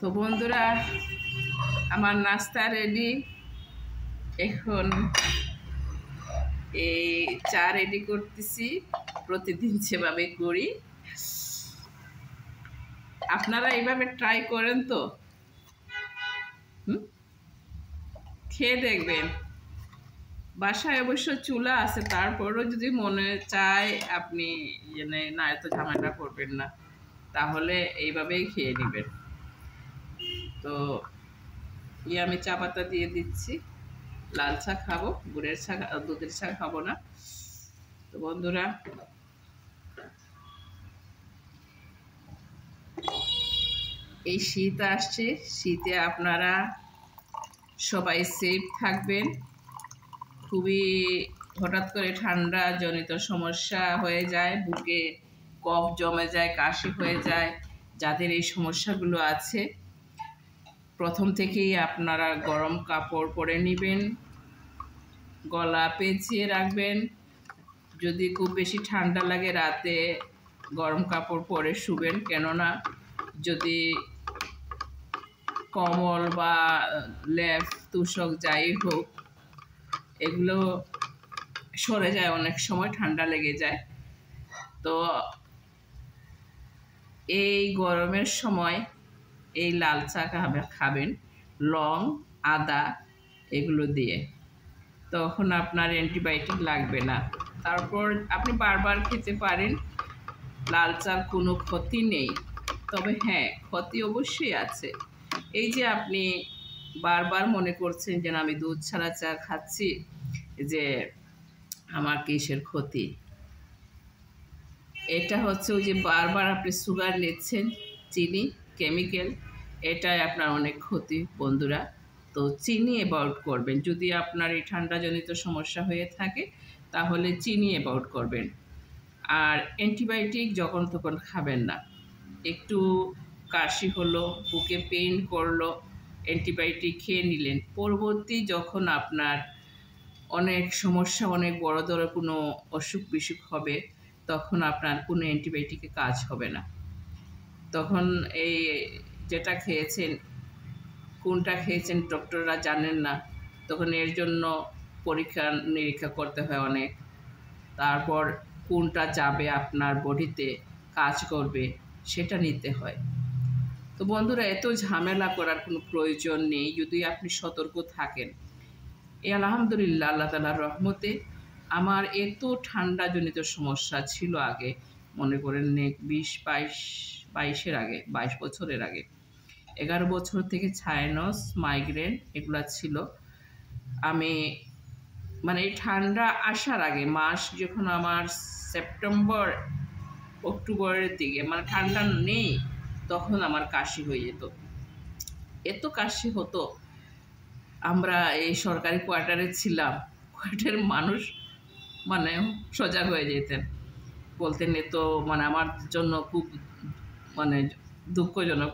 তো বন্ধুরা, আমার নাস্তা রেডি। এখন এই চা রেডি করতেছি, প্রতিদিন যেভাবে করি। আপনারা এইভাবে ট্রাই করেন তো, খেয়ে দেখবেন। বাসায় অবশ্য চুলা আছে, তারপরও যদি মনে চায় আপনি না এত ঝামেলা করবেন না, তাহলে এইভাবেই খেয়ে নেবেন। তো আমি চা পাতা দিয়ে দিচ্ছি। লাল চা খাবো, গুড়ের চা, দুধের চা খাবো না। তো বন্ধুরা, এই শীত আসছে, শীতে আপনারা সবাই সেফ থাকবেন। খুবই হঠাৎ করে ঠান্ডা জনিত সমস্যা হয়ে যায়, বুকে কফ জমে যায়, কাশি হয়ে যায়। যাদের এই সমস্যাগুলো আছে, প্রথম থেকেই আপনারা গরম কাপড় পরে নেবেন, গলা পেঁচিয়ে রাখবেন। যদি খুব বেশি ঠান্ডা লাগে, রাতে গরম কাপড় পরে শুবেন, কেননা যদি কম্বল বা লেপ তুষক যাই হোক, এগুলো সরে যায়, অনেক সময় ঠান্ডা লেগে যায়। তো এই গরমের সময় এই লাল চা খাবেন, লং, আদা এগুলো দিয়ে, তখন আপনার অ্যান্টিবায়োটিক লাগবে না। তারপর আপনি বারবার খেতে পারেন, লাল চার কোনো ক্ষতি নেই। তবে হ্যাঁ, ক্ষতি অবশ্যই আছে। এই যে আপনি বারবার মনে করছেন যে আমি দুধ ছাড়া চা খাচ্ছি, যে আমার কিসের ক্ষতি। এটা হচ্ছে ওই যে বারবার আপনি সুগার নিচ্ছেন, চিনি, কেমিক্যাল, এটাই আপনার অনেক ক্ষতি বন্ধুরা। তো চিনি অ্যাভয়েড করবেন। যদি আপনার এই ঠান্ডাজনিত সমস্যা হয়ে থাকে, তাহলে চিনি অ্যাভয়েড করবেন। আর অ্যান্টিবায়োটিক যখন তখন খাবেন না। একটু কাশি হলো, বুকে পেইন করলো, অ্যান্টিবায়োটিক খেয়ে নিলেন। পরবর্তী যখন আপনার অনেক সমস্যা, অনেক বড় কোনো অসুখ বিসুখ হবে, তখন আপনার কোনো অ্যান্টিবায়োটিকে কাজ হবে না। তখন এই যেটা খেয়েছেন, কোনটা খেয়েছেন ডক্টররা জানেন না, তখন এর জন্য পরীক্ষা নিরীক্ষা করতে হয় অনেক। তারপর কোনটা যাবে আপনার বডিতে, কাজ করবে, সেটা নিতে হয়। তো বন্ধুরা, এত ঝামেলা করার কোনো প্রয়োজন নেই যদি আপনি সতর্ক থাকেন। আলহামদুলিল্লাহ, আল্লাহ তাআলার রহমতে আমার এত ঠান্ডাজনিত সমস্যা ছিল আগে, মনে করেন 22 আগে, 22 বছরের আগে, 11 বছর থেকে সাইনাস, মাইগ্রেন এগুলা ছিল। আমি এই ঠান্ডা আসার আগে মাস যখন আমার সেপ্টেম্বর অক্টোবরের দিকে, ঠান্ডা নেই, তখন আমার কাশি হয়ে যেত। এত কাশি হতো। আমরা এই সরকারি কোয়ার্টারে ছিলাম, কোয়ার্টারের মানুষ সজাগ হয়ে যেতেন, বলতেন এ তো আমার জন্য খুব দুঃখজনক,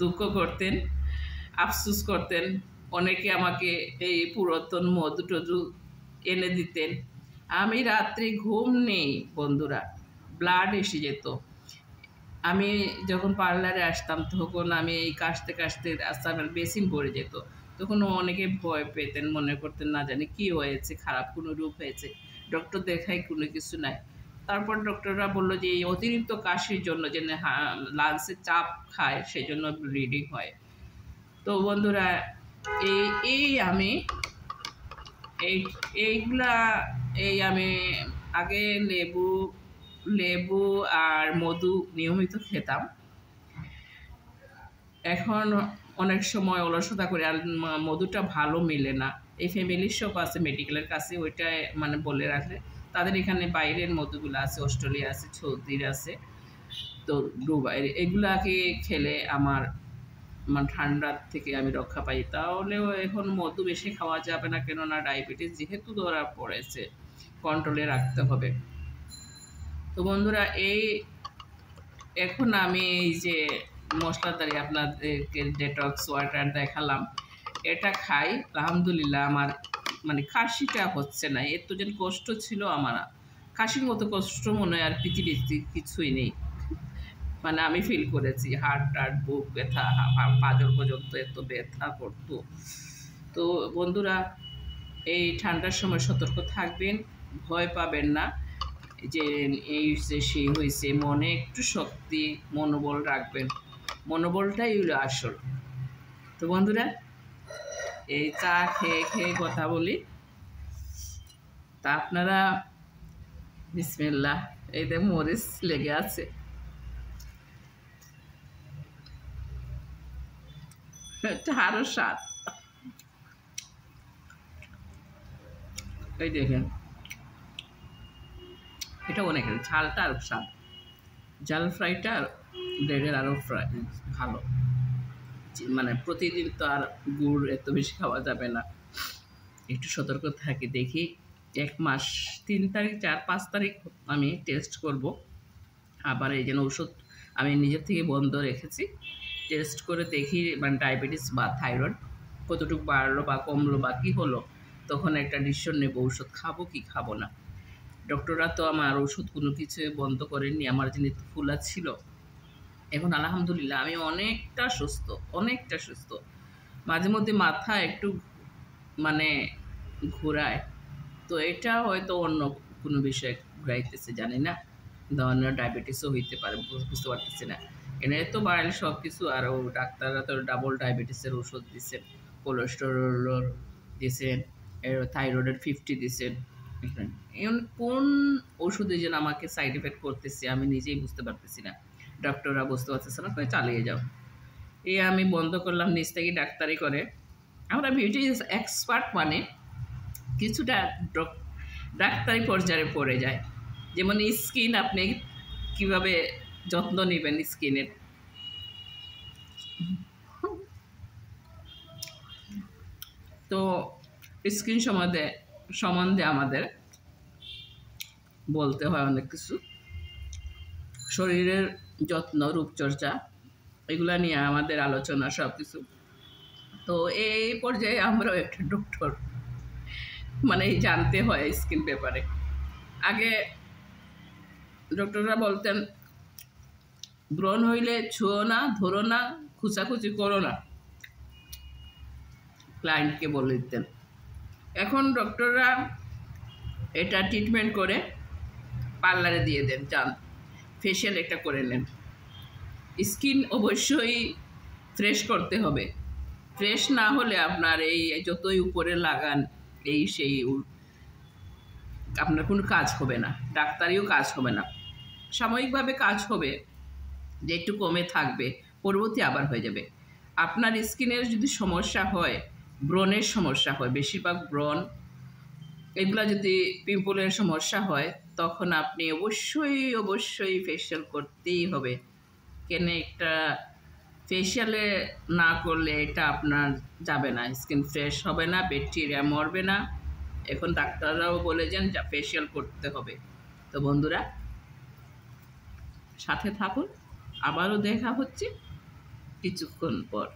দুঃখ করতেন, আফসোস করতেন। অনেকে আমাকে এই পুরাতন মধু টধু এনে দিতেন। আমি রাত্রে ঘুম নেই বন্ধুরা, ব্লাড এসে যেত। আমি যখন পার্লারে আসতাম, তখন আমি এই কাশতে কাশতে রাস্তার বেসিন পড়ে যেত। তখন অনেকে ভয় পেতেন, মনে করতেন না জানি কি হয়েছে, খারাপ কোনো রূপ হয়েছে। ডক্টর দেখাই কোনো কিছু নাই। তারপর ডক্টররা বললো যে এই অতিরিক্ত কাশির জন্য যে লাংসে চাপ খায়, সেই জন্য ব্লিডিং হয়। তো বন্ধুরা, আমি আগে লেবু আর মধু নিয়মিত খেতাম। এখন অনেক সময় অলসতা করে, আর মধুটা ভালো মেলে না। এই ফ্যামিলির শপ আছে মেডিকেলের কাছে, ওইটা বলে রাখলে, তাদের এখানে বাইরের মধুগুলো আছে, অস্ট্রেলিয়া আছে, সৌদির আছে, তো দুবাইয়ের, এগুলাকে খেলে আমার ঠান্ডার থেকে আমি রক্ষা পাই। তাহলেও এখন মধু বেশি খাওয়া যাবে না, কেননা ডায়াবেটিস যেহেতু ধরা পড়েছে, কন্ট্রোলে রাখতে হবে। তো বন্ধুরা, এখন আমি এই যে মশলাদারি আপনাদেরকে ডেটক্স ওয়াটার দেখালাম, এটা খাই। আলহামদুলিল্লাহ, আমার কাশিটা হচ্ছে না। এত যেন কষ্ট ছিল আমার, কাশির মতো কষ্ট মনে হয় আর পৃথিবীতে কিছুই নেই। মানে আমি ফিল করেছি হার্ট টার্ট বুক ব্যথা, পাঁজর পর্যন্ত এত ব্যথা করতো। তো বন্ধুরা, এই ঠান্ডার সময় সতর্ক থাকবেন, ভয় পাবেন না যে এই হয়েছে সেই হয়েছে, মনে একটু শক্তি মনোবল রাখবেন, মনোবলটাই হলো আসল। তো বন্ধুরা, এই চা খেয়ে খেয়ে কথা বলি, তা আপনারা বিসমিল্লাহ, এই যে মরিচ লেগে আছে, এটা আরো স্বাদ। এই দেখেন, এটা অনেক ঝালটা আরো স্বাদ, জাল ফ্রাইটা ব্রেডের আরো ফ্রাই ভালো। মানে প্রতিদিন তো আর গুড় এত বেশি খাওয়া যাবে না, একটু সতর্ক থাকি। দেখি 1 মাস 3 তারিখ 4-5 তারিখ আমি টেস্ট করব। আবার এই যেন ওষুধ আমি নিজের থেকে বন্ধ রেখেছি, টেস্ট করে দেখি মানে ডায়াবেটিস বা থাইরয়েড কতটুকু বাড়লো বা কমলো বা কী হলো, তখন একটা ডিসিশন নেব ওষুধ খাবো কি খাবো না। ডক্টররা তো আমার ওষুধ কোনো কিছু বন্ধ করেননি, আমার যেহেতু ফুলা ছিল। এখন আলহামদুলিল্লাহ আমি অনেকটা সুস্থ, অনেকটা সুস্থ। মাঝে মধ্যে মাথা একটু মানে ঘোরায়, তো এটা হয়তো অন্য কোনো বিষয়ে ঘুরাইতেছে জানি না, ধরনের ডায়াবেটিসও হইতে পারে, বুঝতে পারতেছি না। এনে তো বাড়াইল সব কিছু, আরও ডাক্তাররা তো ডাবল ডায়াবেটিসের ওষুধ দিচ্ছেন, কোলেস্টেরল দিয়েছেন, থাইরয়েডের 50 দিচ্ছেন। এখন কোন ওষুধে যেন আমাকে সাইড এফেক্ট করতেছে আমি নিজেই বুঝতে পারতেছি না, ডক্টররা বুঝতে পারতেছে না, চালিয়ে যাও। এই আমি বন্ধ করলাম, নিজ থেকে ডাক্তারি করে। আমরা বিউটি এক্সপার্ট মানে কিছুটা ডাক্তারি পর্যায়ে পড়ে যায়। যেমন স্কিন, আপনি কিভাবে যত্ন নেবেন স্কিনের, তো স্কিন সম্বন্ধে আমাদের বলতে হয় অনেক কিছু, শরীরের যত্ন, রূপচর্চা, এগুলা নিয়ে আমাদের আলোচনা সব কিছু। তো এই পর্যায়ে আমরাও একটা ডক্টর, মানে জানতে হয় স্কিন ব্যাপারে। আগে ডক্টররা বলতেন ব্রণ হইলে ছুঁয়ো না, ধরো না, খুচাখুচি করো না, ক্লায়েন্টকে বলে দিতেন। এখন ডক্টররা এটা ট্রিটমেন্ট করে পার্লারে দিয়ে দেন, যান ফেশিয়াল একটা করে নেন। স্কিন অবশ্যই ফ্রেশ করতে হবে, ফ্রেশ না হলে আপনার এই যতই উপরে লাগান এই সেই আপনার কোনো কাজ হবে না, ডাক্তারিও কাজ হবে না। সাময়িকভাবে কাজ হবে, যে একটু কমে থাকবে, পরবর্তী আবার হয়ে যাবে। আপনার স্কিনের যদি সমস্যা হয়, ব্রণের সমস্যা হয়, বেশিরভাগ ব্রণ, এগুলো যদি পিম্পলের সমস্যা হয়, তখন আপনি অবশ্যই ফেশিয়াল করতেই হবে। কেন একটা ফেশিয়ালে না করলে এটা আপনার যাবে না, স্কিন ফ্রেশ হবে না, ব্যাকটেরিয়া মরবে না। এখন ডাক্তাররাও বলেছেন যা ফেশিয়াল করতে হবে। তো বন্ধুরা, সাথে থাকুন, আবারও দেখা হচ্ছে কিছুক্ষণ পর।